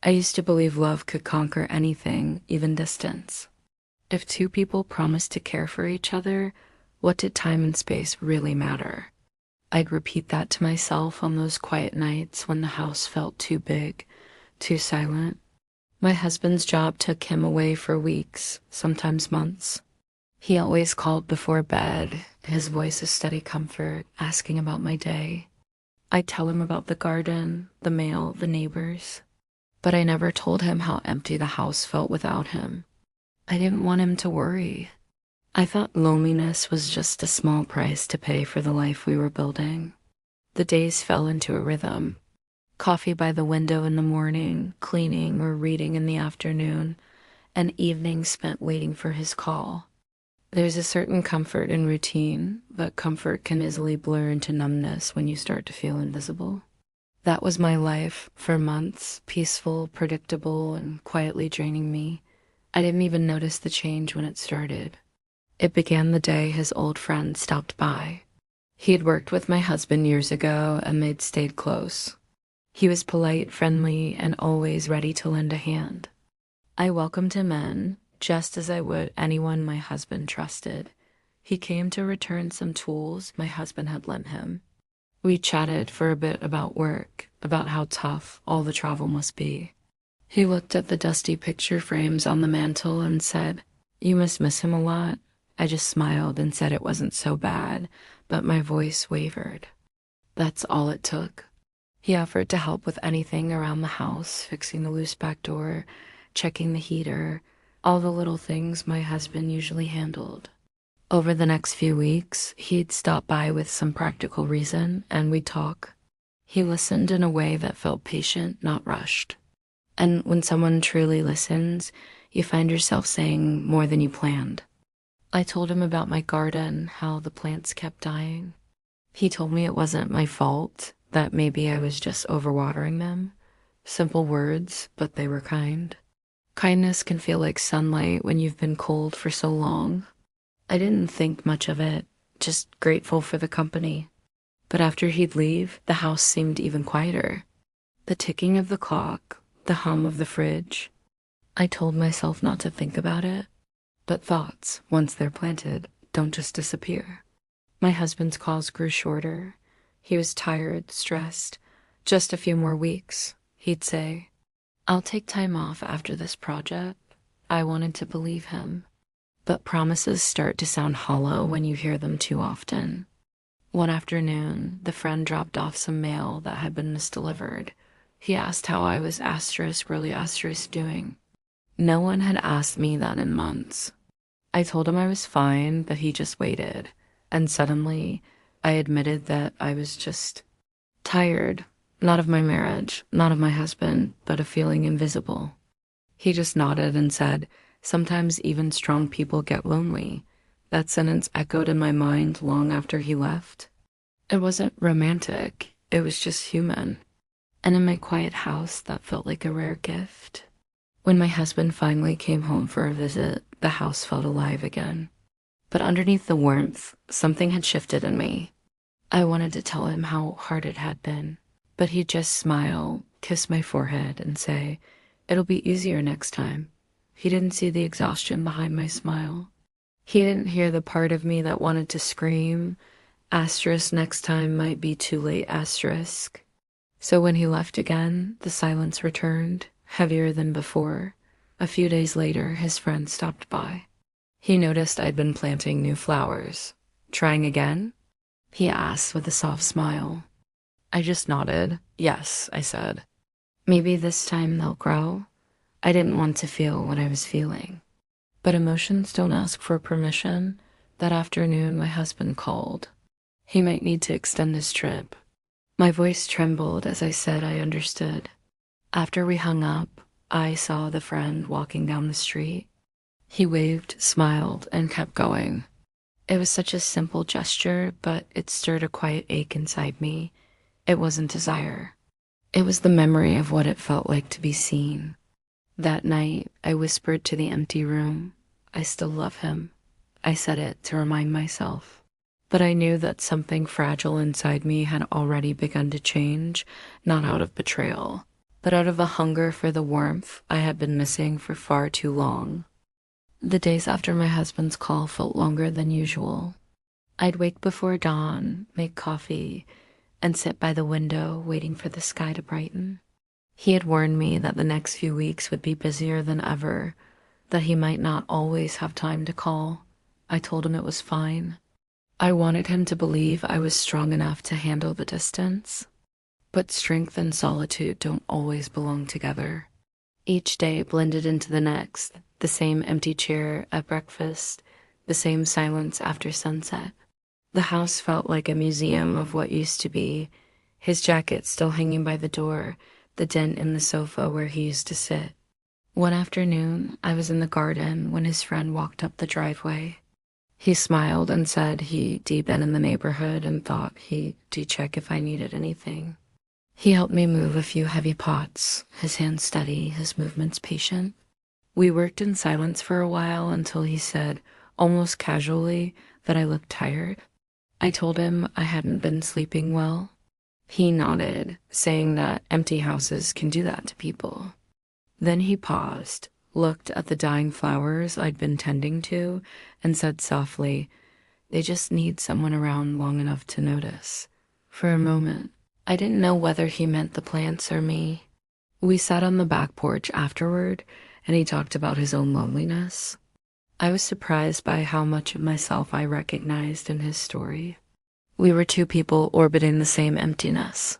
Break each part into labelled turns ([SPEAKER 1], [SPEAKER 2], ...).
[SPEAKER 1] I used to believe love could conquer anything, even distance. If two people promised to care for each other, what did time and space really matter? I'd repeat that to myself on those quiet nights when the house felt too big, too silent. My husband's job took him away for weeks, sometimes months. He always called before bed, his voice a steady comfort, asking about my day. I'd tell him about the garden, the mail, the neighbors. But I never told him how empty the house felt without him. I didn't want him to worry. I thought loneliness was just a small price to pay for the life we were building. The days fell into a rhythm. Coffee by the window in the morning, cleaning or reading in the afternoon, and evenings spent waiting for his call. There's a certain comfort in routine, but comfort can easily blur into numbness when you start to feel invisible. That was my life for months, peaceful, predictable, and quietly draining me. I didn't even notice the change when it started. It began the day his old friend stopped by. He had worked with my husband years ago and they'd stayed close. He was polite, friendly, and always ready to lend a hand. I welcomed him in, just as I would anyone my husband trusted. He came to return some tools my husband had lent him. We chatted for a bit about work, about how tough all the travel must be. He looked at the dusty picture frames on the mantel and said, "You must miss him a lot." I just smiled and said it wasn't so bad, but my voice wavered. That's all it took. He offered to help with anything around the house, fixing the loose back door, checking the heater, all the little things my husband usually handled. Over the next few weeks, he'd stop by with some practical reason, and we'd talk. He listened in a way that felt patient, not rushed. And when someone truly listens, you find yourself saying more than you planned. I told him about my garden, how the plants kept dying. He told me it wasn't my fault, that maybe I was just overwatering them. Simple words, but they were kind. Kindness can feel like sunlight when you've been cold for so long. I didn't think much of it, just grateful for the company. But after he'd leave, the house seemed even quieter. The ticking of the clock, the hum of the fridge. I told myself not to think about it, but thoughts, once they're planted, don't just disappear. My husband's calls grew shorter. He was tired, stressed. Just a few more weeks, he'd say. I'll take time off after this project. I wanted to believe him. But promises start to sound hollow when you hear them too often. One afternoon, the friend dropped off some mail that had been misdelivered. He asked how I was really doing. No one had asked me that in months. I told him I was fine, but he just waited. And suddenly, I admitted that I was just tired. Not of my marriage, not of my husband, but of feeling invisible. He just nodded and said, "Sometimes even strong people get lonely." That sentence echoed in my mind long after he left. It wasn't romantic, it was just human. And in my quiet house, that felt like a rare gift. When my husband finally came home for a visit, the house felt alive again. But underneath the warmth, something had shifted in me. I wanted to tell him how hard it had been, but he'd just smile, kiss my forehead, and say, "It'll be easier next time." He didn't see the exhaustion behind my smile. He didn't hear the part of me that wanted to scream, asterisk next time might be too late, asterisk. So when he left again, the silence returned, heavier than before. A few days later, his friend stopped by. He noticed I'd been planting new flowers. "Trying again?" he asked with a soft smile. I just nodded. "Yes," I said. "Maybe this time they'll grow." I didn't want to feel what I was feeling. But emotions don't ask for permission. That afternoon, my husband called. He might need to extend his trip. My voice trembled as I said I understood. After we hung up, I saw the friend walking down the street. He waved, smiled, and kept going. It was such a simple gesture, but it stirred a quiet ache inside me. It wasn't desire. It was the memory of what it felt like to be seen. That night, I whispered to the empty room, "I still love him." I said it to remind myself. But I knew that something fragile inside me had already begun to change, not out of betrayal, but out of a hunger for the warmth I had been missing for far too long. The days after my husband's call felt longer than usual. I'd wake before dawn, make coffee, and sit by the window waiting for the sky to brighten. He had warned me that the next few weeks would be busier than ever, that he might not always have time to call. I told him it was fine. I wanted him to believe I was strong enough to handle the distance. But strength and solitude don't always belong together. Each day blended into the next, the same empty chair at breakfast, the same silence after sunset. The house felt like a museum of what used to be, his jacket still hanging by the door, the dent in the sofa where he used to sit. One afternoon, I was in the garden when his friend walked up the driveway. He smiled and said he'd been in the neighborhood and thought he'd check if I needed anything. He helped me move a few heavy pots, his hands steady, his movements patient. We worked in silence for a while until he said, almost casually, that I looked tired. I told him I hadn't been sleeping well. He nodded, saying that empty houses can do that to people. Then he paused, looked at the dying flowers I'd been tending to, and said softly, "They just need someone around long enough to notice." For a moment, I didn't know whether he meant the plants or me. We sat on the back porch afterward, and he talked about his own loneliness. I was surprised by how much of myself I recognized in his story. We were two people orbiting the same emptiness.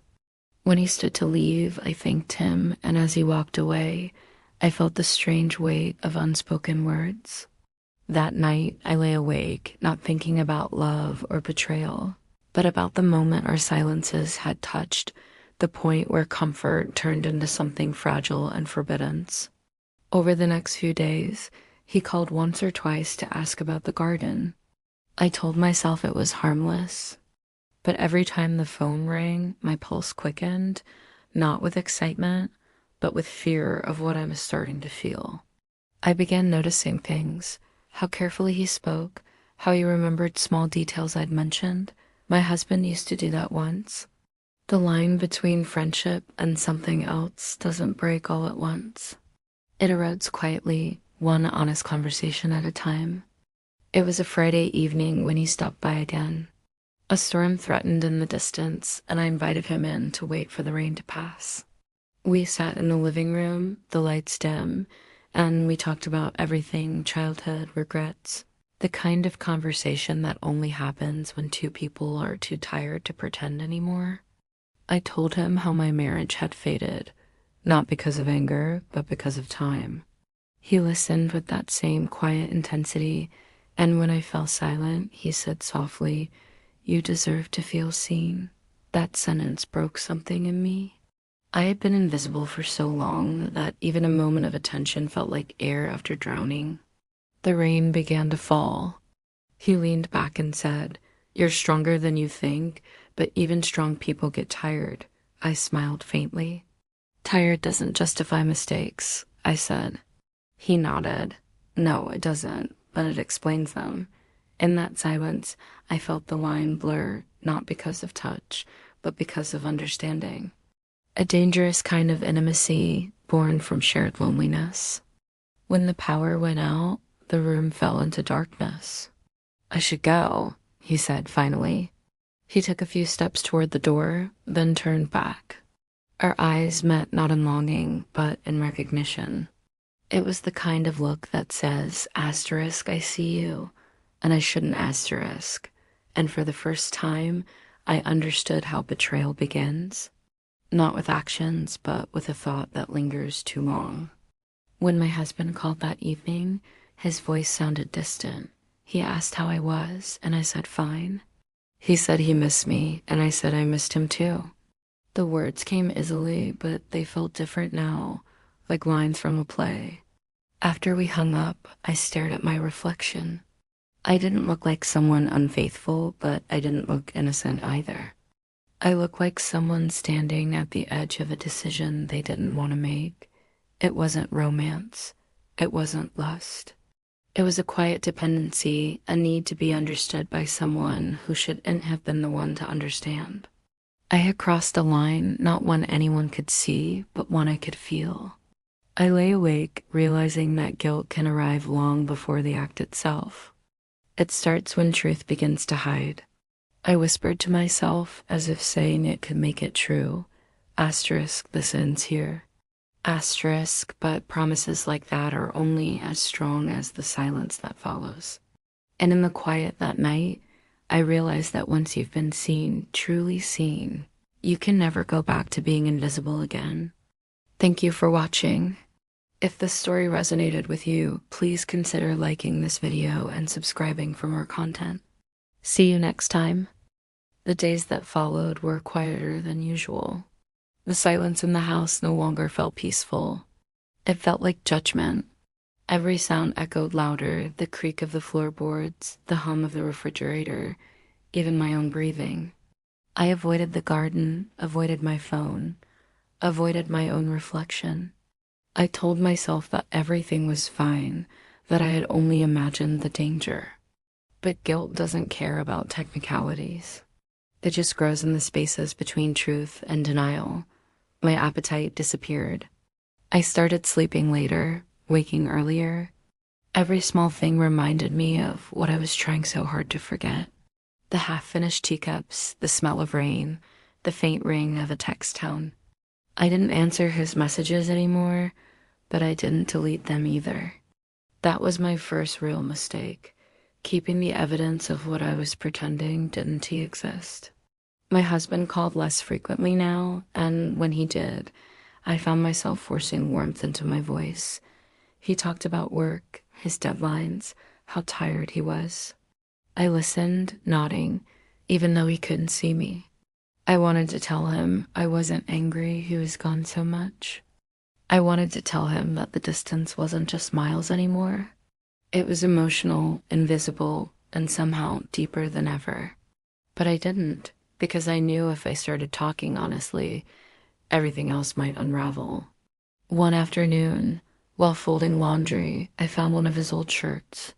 [SPEAKER 1] When he stood to leave, I thanked him, and as he walked away, I felt the strange weight of unspoken words. That night, I lay awake, not thinking about love or betrayal, but about the moment our silences had touched, the point where comfort turned into something fragile and forbidden. Over the next few days, he called once or twice to ask about the garden. I told myself it was harmless, but every time the phone rang, my pulse quickened, not with excitement, but with fear of what I was starting to feel. I began noticing things, how carefully he spoke, how he remembered small details I'd mentioned. My husband used to do that once. The line between friendship and something else doesn't break all at once. It erodes quietly, one honest conversation at a time. It was a Friday evening when he stopped by again. A storm threatened in the distance, and I invited him in to wait for the rain to pass. We sat in the living room, the lights dim, and we talked about everything, childhood, regrets, the kind of conversation that only happens when two people are too tired to pretend anymore. I told him how my marriage had faded, not because of anger, but because of time. He listened with that same quiet intensity, and when I fell silent, he said softly, "You deserve to feel seen." That sentence broke something in me. I had been invisible for so long that even a moment of attention felt like air after drowning. The rain began to fall. He leaned back and said, "You're stronger than you think, but even strong people get tired." I smiled faintly. "Tired doesn't justify mistakes," I said. He nodded. "No, it doesn't, but it explains them." In that silence, I felt the line blur, not because of touch, but because of understanding. A dangerous kind of intimacy born from shared loneliness. When the power went out, the room fell into darkness. "I should go," he said finally. He took a few steps toward the door, then turned back. Our eyes met not in longing, but in recognition. It was the kind of look that says, asterisk, I see you, and I shouldn't asterisk. And for the first time, I understood how betrayal begins. Not with actions, but with a thought that lingers too long. When my husband called that evening, his voice sounded distant. He asked how I was, and I said fine. He said he missed me, and I said I missed him too. The words came easily, but they felt different now, like lines from a play. After we hung up, I stared at my reflection. I didn't look like someone unfaithful, but I didn't look innocent either. I looked like someone standing at the edge of a decision they didn't want to make. It wasn't romance. It wasn't lust. It was a quiet dependency, a need to be understood by someone who shouldn't have been the one to understand. I had crossed a line, not one anyone could see, but one I could feel. I lay awake, realizing that guilt can arrive long before the act itself. It starts when truth begins to hide. I whispered to myself as if saying it could make it true. Asterisk, this ends here. Asterisk, but promises like that are only as strong as the silence that follows. And in the quiet that night, I realized that once you've been seen, truly seen, you can never go back to being invisible again. Thank you for watching. If this story resonated with you, please consider liking this video and subscribing for more content. See you next time. The days that followed were quieter than usual. The silence in the house no longer felt peaceful. It felt like judgment. Every sound echoed louder, the creak of the floorboards, the hum of the refrigerator, even my own breathing. I avoided the garden, avoided my phone, avoided my own reflection. I told myself that everything was fine, that I had only imagined the danger. But guilt doesn't care about technicalities. It just grows in the spaces between truth and denial. My appetite disappeared. I started sleeping later, waking earlier. Every small thing reminded me of what I was trying so hard to forget. The half-finished teacups, the smell of rain, the faint ring of a text tone. I didn't answer his messages anymore, but I didn't delete them either. That was my first real mistake, keeping the evidence of what I was pretending didn't exist. My husband called less frequently now, and when he did, I found myself forcing warmth into my voice. He talked about work, his deadlines, how tired he was. I listened, nodding, even though he couldn't see me. I wanted to tell him I wasn't angry he was gone so much. I wanted to tell him that the distance wasn't just miles anymore. It was emotional, invisible, and somehow deeper than ever. But I didn't, because I knew if I started talking honestly, everything else might unravel. One afternoon, while folding laundry, I found one of his old shirts.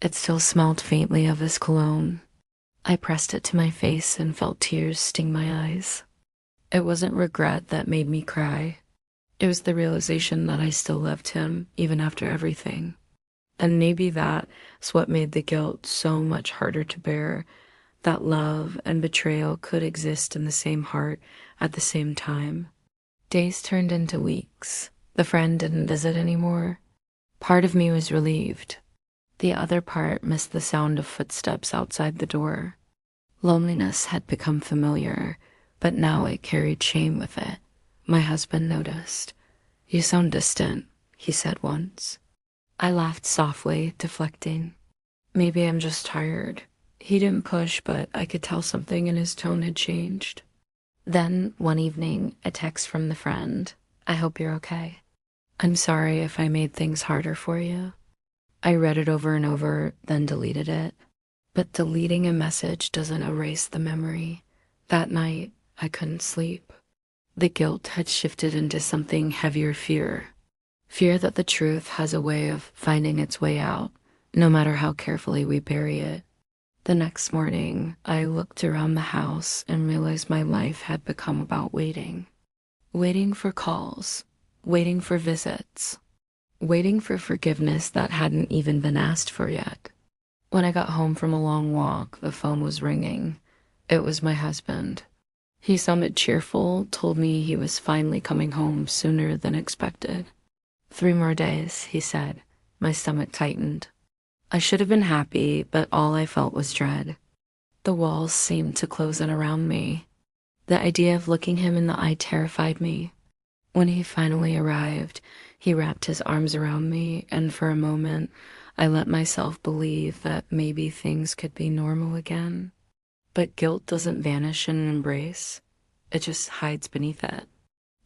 [SPEAKER 1] It still smelled faintly of his cologne. I pressed it to my face and felt tears sting my eyes. It wasn't regret that made me cry. It was the realization that I still loved him, even after everything. And maybe that's what made the guilt so much harder to bear, that love and betrayal could exist in the same heart at the same time. Days turned into weeks. The friend didn't visit anymore. Part of me was relieved. The other part missed the sound of footsteps outside the door. Loneliness had become familiar, but now it carried shame with it. My husband noticed. "You sound distant," he said once. I laughed softly, deflecting. Maybe I'm just tired. He didn't push, but I could tell something in his tone had changed. Then, one evening, a text from the friend. "I hope you're okay. I'm sorry if I made things harder for you." I read it over and over, then deleted it. But deleting a message doesn't erase the memory. That night, I couldn't sleep. The guilt had shifted into something heavier fear. Fear that the truth has a way of finding its way out, no matter how carefully we bury it. The next morning, I looked around the house and realized my life had become about waiting. Waiting for calls, waiting for visits, waiting for forgiveness that hadn't even been asked for yet. When I got home from a long walk, the phone was ringing. It was my husband. He sounded cheerful, told me he was finally coming home sooner than expected. 3 more days, he said. My stomach tightened. I should have been happy, but all I felt was dread. The walls seemed to close in around me. The idea of looking him in the eye terrified me. When he finally arrived, he wrapped his arms around me, and for a moment, I let myself believe that maybe things could be normal again. But guilt doesn't vanish in an embrace. It just hides beneath it.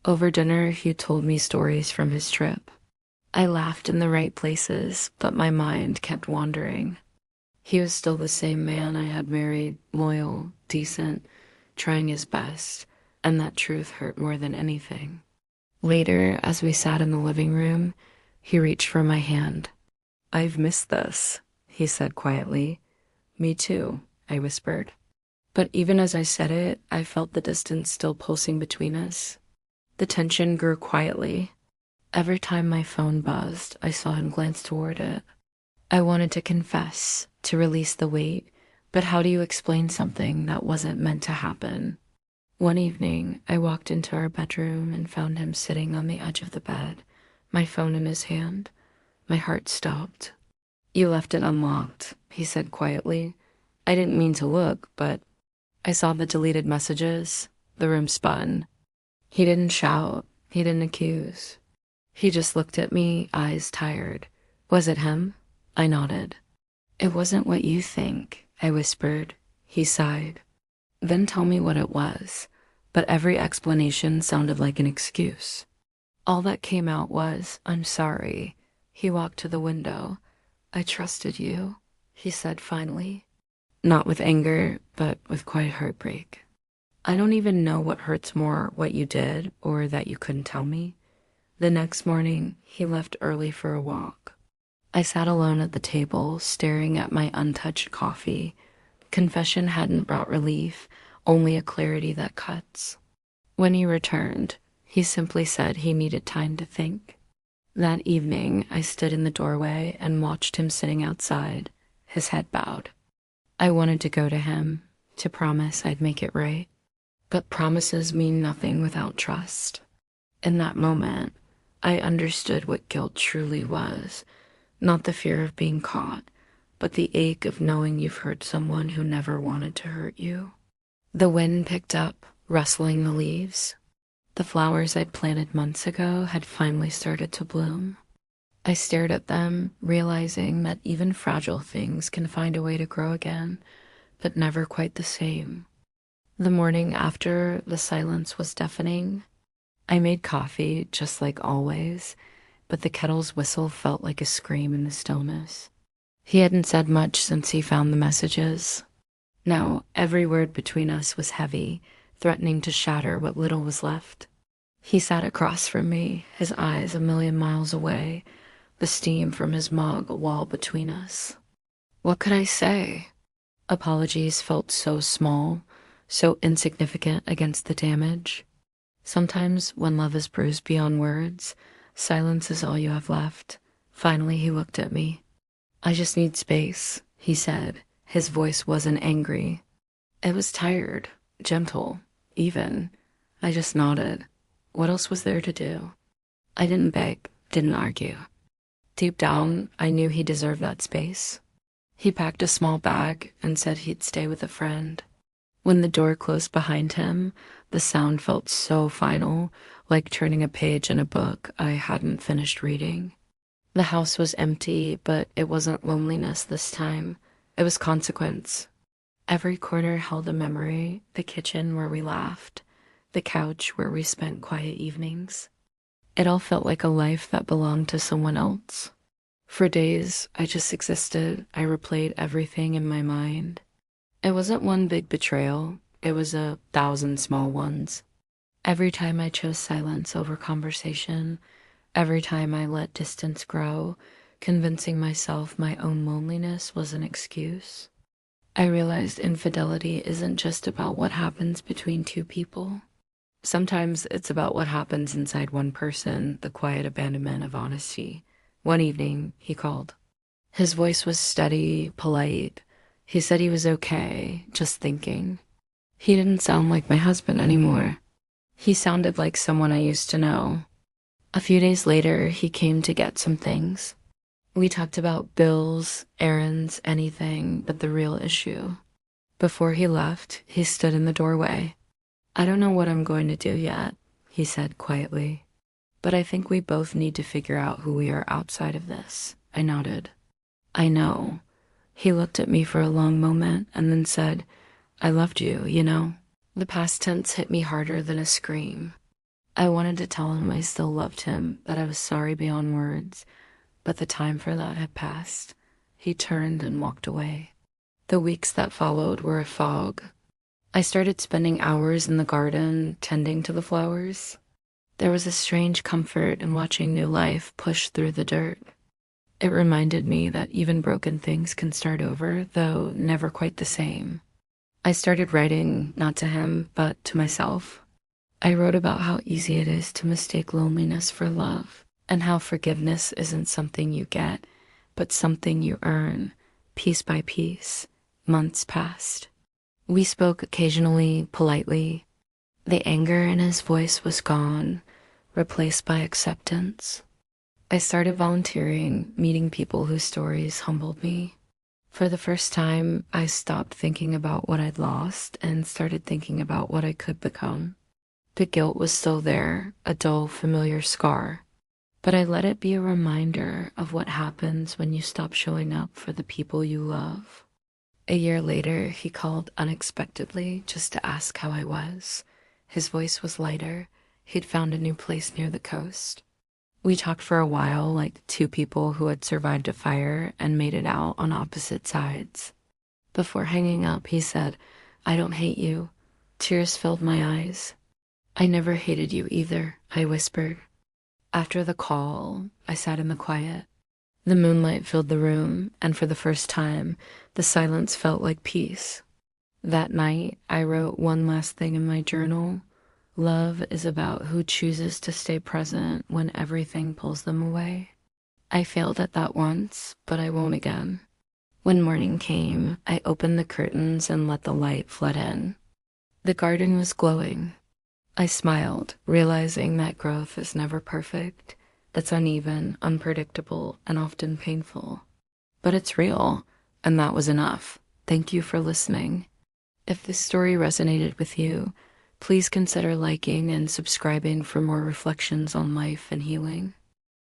[SPEAKER 1] Over dinner, he told me stories from his trip. I laughed in the right places, but my mind kept wandering. He was still the same man I had married, loyal, decent, trying his best, and that truth hurt more than anything. Later, as we sat in the living room, he reached for my hand. "I've missed this," he said quietly. "Me too," I whispered. But even as I said it, I felt the distance still pulsing between us. The tension grew quietly. Every time my phone buzzed, I saw him glance toward it. I wanted to confess, to release the weight, but how do you explain something that wasn't meant to happen? One evening, I walked into our bedroom and found him sitting on the edge of the bed, my phone in his hand. My heart stopped. "You left it unlocked," he said quietly. I didn't mean to look, but I saw the deleted messages. The room spun. He didn't shout. He didn't accuse. He just looked at me, eyes tired. "Was it him?" I nodded. "It wasn't what you think," I whispered. He sighed. "Then tell me what it was." But every explanation sounded like an excuse. All that came out was, "I'm sorry." He walked to the window. "I trusted you," he said finally. Not with anger, but with quiet heartbreak. I don't even know what hurts more, what you did or that you couldn't tell me. The next morning, he left early for a walk. I sat alone at the table, staring at my untouched coffee. Confession hadn't brought relief, only a clarity that cuts. When he returned, he simply said he needed time to think. That evening, I stood in the doorway and watched him sitting outside, his head bowed. I wanted to go to him, to promise I'd make it right. But promises mean nothing without trust. In that moment, I understood what guilt truly was. Not the fear of being caught, but the ache of knowing you've hurt someone who never wanted to hurt you. The wind picked up, rustling the leaves. The flowers I'd planted months ago had finally started to bloom. I stared at them, realizing that even fragile things can find a way to grow again, but never quite the same. The morning after, the silence was deafening. I made coffee, just like always, but the kettle's whistle felt like a scream in the stillness. He hadn't said much since he found the messages. Now, every word between us was heavy, threatening to shatter what little was left. He sat across from me, his eyes a million miles away, the steam from his mug a wall between us. What could I say? Apologies felt so small, so insignificant against the damage. Sometimes, when love is bruised beyond words, silence is all you have left. Finally, he looked at me. "I just need space," he said. His voice wasn't angry. It was tired, gentle, even. I just nodded. What else was there to do? I didn't beg, didn't argue. Deep down, I knew he deserved that space. He packed a small bag and said he'd stay with a friend. When the door closed behind him, the sound felt so final, like turning a page in a book I hadn't finished reading. The house was empty, but it wasn't loneliness this time. It was consequence. Every corner held a memory, the kitchen where we laughed, the couch where we spent quiet evenings. It all felt like a life that belonged to someone else. For days, I just existed. I replayed everything in my mind. It wasn't one big betrayal. It was 1,000 small ones. Every time I chose silence over conversation, every time I let distance grow, convincing myself my own loneliness was an excuse, I realized infidelity isn't just about what happens between two people. Sometimes it's about what happens inside one person, the quiet abandonment of honesty. One evening, he called. His voice was steady, polite. He said he was okay, just thinking. He didn't sound like my husband anymore. He sounded like someone I used to know. A few days later, he came to get some things. We talked about bills, errands, anything but the real issue. Before he left, he stood in the doorway. "I don't know what I'm going to do yet," he said quietly. "But I think we both need to figure out who we are outside of this." I nodded. "I know." He looked at me for a long moment and then said, "I loved you, you know." The past tense hit me harder than a scream. I wanted to tell him I still loved him, that I was sorry beyond words, but the time for that had passed. He turned and walked away. The weeks that followed were a fog. I started spending hours in the garden, tending to the flowers. There was a strange comfort in watching new life push through the dirt. It reminded me that even broken things can start over, though never quite the same. I started writing not to him, but to myself. I wrote about how easy it is to mistake loneliness for love and how forgiveness isn't something you get, but something you earn, piece by piece. Months passed. We spoke occasionally, politely. The anger in his voice was gone, replaced by acceptance. I started volunteering, meeting people whose stories humbled me. For the first time, I stopped thinking about what I'd lost and started thinking about what I could become. The guilt was still there, a dull, familiar scar, but I let it be a reminder of what happens when you stop showing up for the people you love. A year later, he called unexpectedly just to ask how I was. His voice was lighter. He'd found a new place near the coast. We talked for a while like two people who had survived a fire and made it out on opposite sides. Before hanging up, he said, "I don't hate you." Tears filled my eyes. "I never hated you either," I whispered. After the call, I sat in the quiet. The moonlight filled the room, and for the first time, the silence felt like peace. That night, I wrote one last thing in my journal. Love is about who chooses to stay present when everything pulls them away. I failed at that once, but I won't again. When morning came, I opened the curtains and let the light flood in. The garden was glowing. I smiled, realizing that growth is never perfect. It's uneven, unpredictable, and often painful. But it's real, and that was enough. Thank you for listening. If this story resonated with you, please consider liking and subscribing for more reflections on life and healing.